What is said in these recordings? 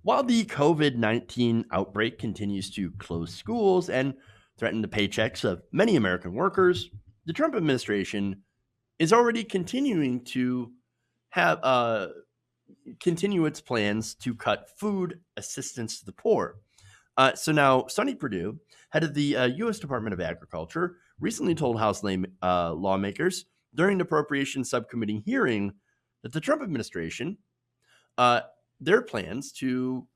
While the COVID-19 outbreak continues to close schools and threaten the paychecks of many American workers, the Trump administration is already continuing to have continue its plans to cut food assistance to the poor. So now, Sonny Perdue, head of the U.S. Department of Agriculture, recently told lawmakers during the Appropriations Subcommittee hearing that the Trump administration, uh, their plans to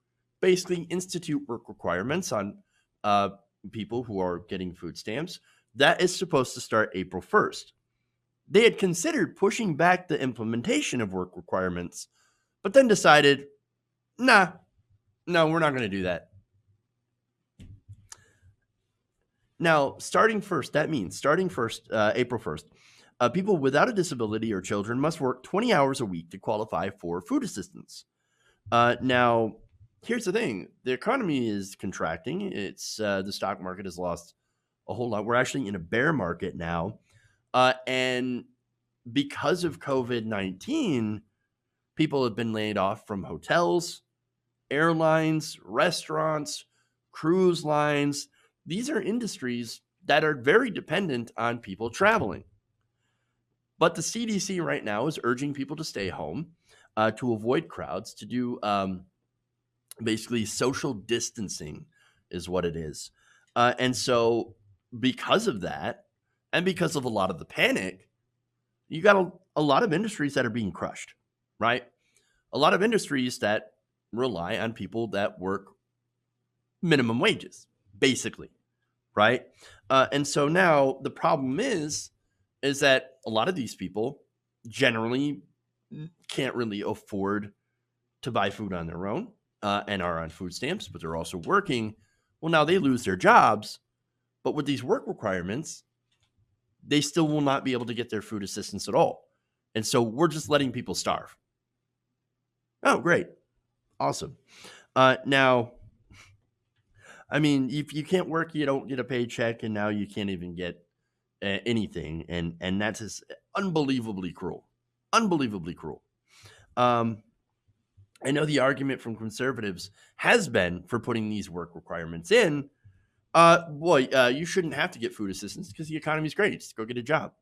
basically institute work requirements on uh, people who are getting food stamps, that is supposed to start April 1st. They had considered pushing back the implementation of work requirements, but then decided, nah, no, we're not going to do that. Now, that means starting first, April 1st, people without a disability or children must work 20 hours a week to qualify for food assistance. Now, here's the thing: the economy is contracting. It's the stock market has lost a whole lot. We're actually in a bear market now, and because of COVID-19, people have been laid off from hotels, airlines, restaurants, cruise lines. These are industries that are very dependent on people traveling. But the CDC right now is urging people to stay home, to avoid crowds, to do basically social distancing, is what it is. And so, because of that, and because of a lot of the panic, you got a lot of industries that are being crushed, right? A lot of industries that rely on people that work minimum wages, basically, right? And so now the problem is that a lot of these people generally can't really afford to buy food on their own, and are on food stamps, but they're also working. Well, now they lose their jobs, but with these work requirements, they still will not be able to get their food assistance at all. And so we're just letting people starve. Oh, great. Awesome. Now, I mean, if you can't work, you don't get a paycheck, and now you can't even get anything, and that's just unbelievably cruel, unbelievably cruel. Um, I know the argument from conservatives has been for putting these work requirements in. You shouldn't have to get food assistance because the economy's great. Just go get a job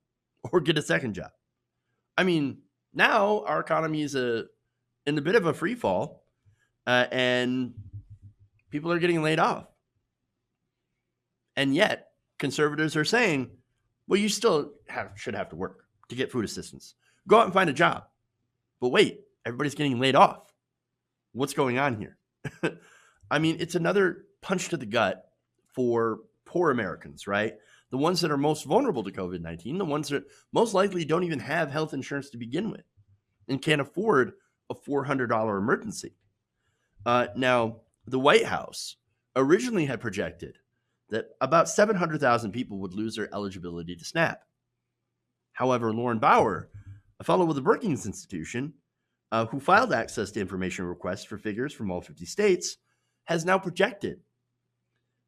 or get a second job. I mean, now our economy is in a bit of a free fall, and people are getting laid off. And yet, conservatives are saying, well, you still should have to work to get food assistance. Go out and find a job. But wait, everybody's getting laid off. What's going on here? I mean, it's another punch to the gut for poor Americans, right? The ones that are most vulnerable to COVID-19, the ones that most likely don't even have health insurance to begin with and can't afford a $400 emergency. Now, the White House originally had projected that about 700,000 people would lose their eligibility to SNAP. However, Lauren Bauer, a fellow with the Brookings Institution, who filed access to information requests for figures from all 50 states, has now projected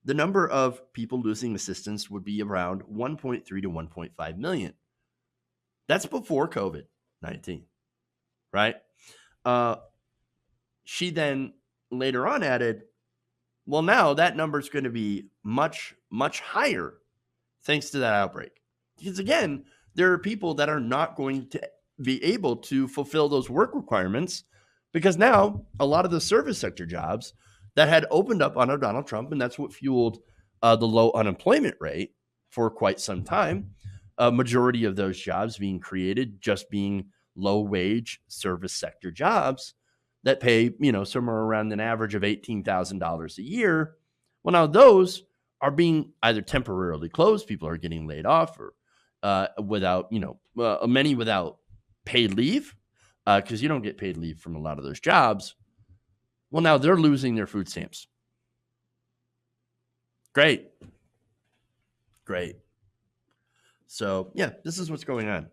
the number of people losing assistance would be around 1.3 to 1.5 million. That's before COVID-19, right? Uh, she then later on added, well, now that number is going to be much, much higher thanks to that outbreak. Because again, there are people that are not going to be able to fulfill those work requirements because now a lot of the service sector jobs that had opened up under Donald Trump, and that's what fueled the low unemployment rate for quite some time. A majority of those jobs being created just being low wage service sector jobs that pay, somewhere around an average of $18,000 a year. Well, now those are being either temporarily closed, people are getting laid off, or without, many without paid leave, because you don't get paid leave from a lot of those jobs. Well, now they're losing their food stamps. Great. Great. So, yeah, this is what's going on.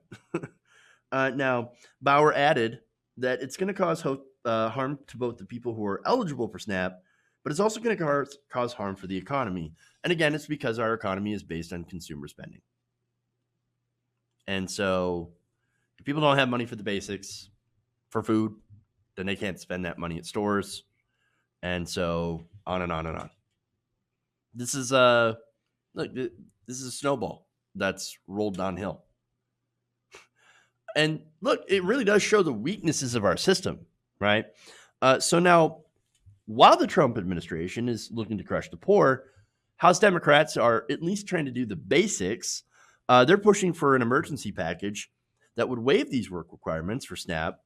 Now, Bauer added that it's going to cause harm to both the people who are eligible for SNAP, but it's also going to cause harm for the economy. And again, it's because our economy is based on consumer spending. And so if people don't have money for the basics, for food, then they can't spend that money at stores. And so on and on and on. This is look, this is a snowball that's rolled downhill. And look, it really does show the weaknesses of our system, right? So now, while the Trump administration is looking to crush the poor, House Democrats are at least trying to do the basics. They're pushing for an emergency package that would waive these work requirements for SNAP,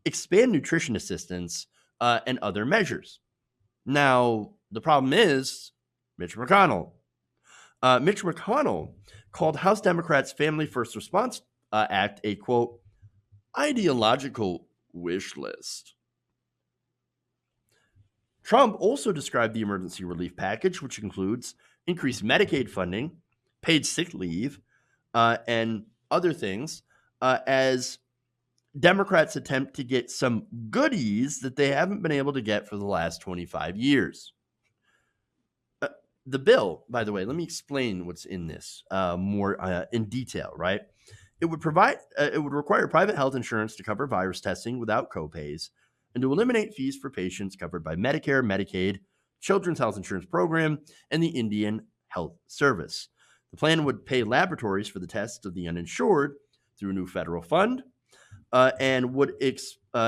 expand nutrition assistance, and other measures. Now, the problem is Mitch McConnell. Mitch McConnell called House Democrats' Family First Response Act a, quote, ideological wish list. Trump also described the emergency relief package, which includes increased Medicaid funding, paid sick leave, and other things, as Democrats attempt to get some goodies that they haven't been able to get for the last 25 years. The bill, by the way, let me explain what's in this more in detail, right? It would require private health insurance to cover virus testing without copays and to eliminate fees for patients covered by Medicare, Medicaid, Children's Health Insurance Program, and the Indian Health Service. The plan would pay laboratories for the tests of the uninsured through a new federal fund and would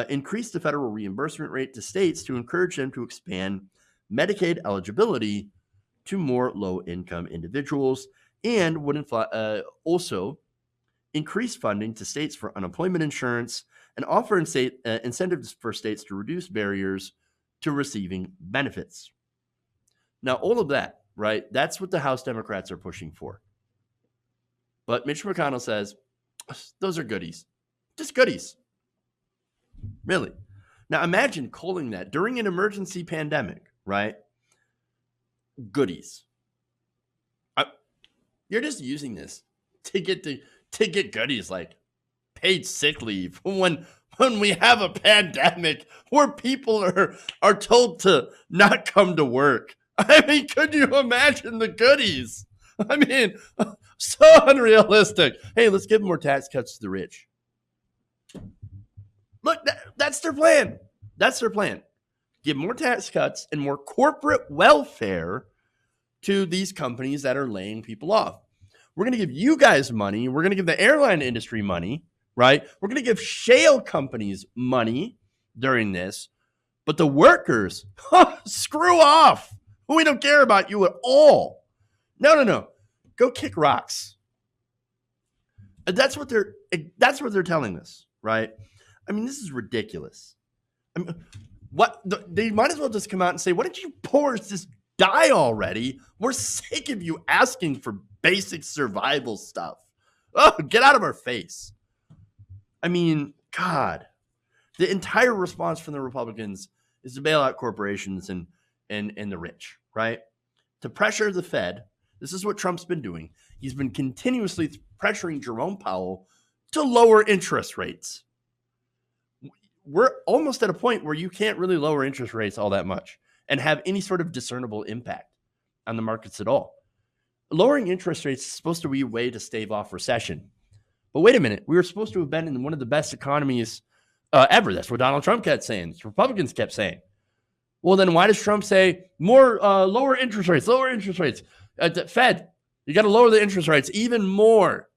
increase the federal reimbursement rate to states to encourage them to expand Medicaid eligibility to more low-income individuals, and would also increase funding to states for unemployment insurance and offer incentives for states to reduce barriers to receiving benefits. Now, all of that, right, that's what the House Democrats are pushing for. But Mitch McConnell says, those are goodies. Just goodies. Really. Now, imagine calling that during an emergency pandemic, right? Goodies. You're just using this to get goodies like paid sick leave when we have a pandemic where people are told to not come to work. I mean, could you imagine the goodies? I mean, so unrealistic. Hey, let's give more tax cuts to the rich. Look, that's their plan. That's their plan. Give more tax cuts and more corporate welfare to these companies that are laying people off. We're going to give you guys money. We're going to give the airline industry money, right? We're going to give shale companies money during this. But the workers, screw off. We don't care about you at all. No. Go kick rocks. That's what they're telling us, right? I mean, this is ridiculous. I mean, they might as well just come out and say, why don't you poors just die already? We're sick of you asking for basic survival stuff. Oh, get out of our face. I mean, God, the entire response from the Republicans is to bail out corporations and the rich, right? To pressure the Fed. This is what Trump's been doing. He's been continuously pressuring Jerome Powell to lower interest rates. We're almost at a point where you can't really lower interest rates all that much and have any sort of discernible impact on the markets at all. Lowering interest rates is supposed to be a way to stave off recession. But wait a minute. We were supposed to have been in one of the best economies ever. That's what Donald Trump kept saying. The Republicans kept saying. Well, then why does Trump say lower interest rates, lower interest rates? Fed, you got to lower the interest rates even more.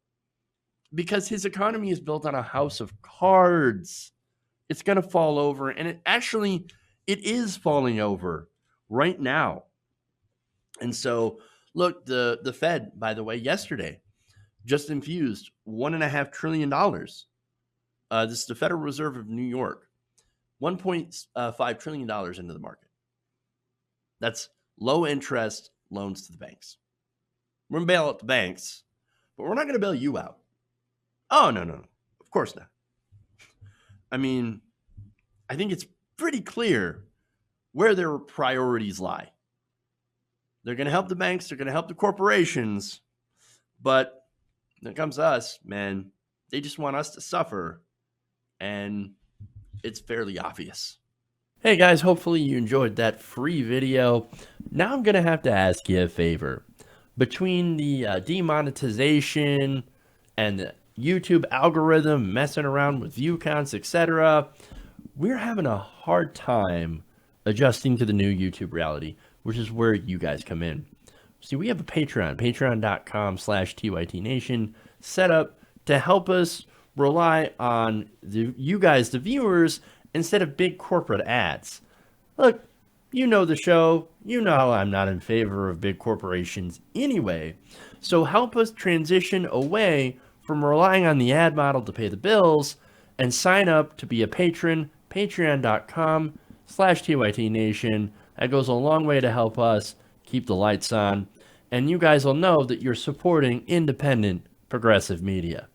Because his economy is built on a house of cards. It's going to fall over. And it is falling over right now. And so, look, the Fed, by the way, yesterday just infused $1.5 trillion. This is the Federal Reserve of New York, $1.5 trillion into the market. That's low interest loans to the banks. We're going to bail out the banks, but we're not going to bail you out. Oh, no. Of course not. I mean, I think it's pretty clear where their priorities lie. They're going to help the banks. They're going to help the corporations. But when it comes to us, man, they just want us to suffer. And it's fairly obvious. Hey, guys, hopefully you enjoyed that free video. Now I'm going to have to ask you a favor. Between the demonetization and the YouTube algorithm messing around with view counts, etc., we're having a hard time adjusting to the new YouTube reality, which is where you guys come in. See, we have a patreon.com/TYTNation set up to help us rely on you guys, the viewers, instead of big corporate ads. Look, you know the show. You know I'm not in favor of big corporations anyway. So help us transition away from relying on the ad model to pay the bills and sign up to be a patron, patreon.com/TYTNation. That goes a long way to help us keep the lights on. And you guys will know that you're supporting independent progressive media.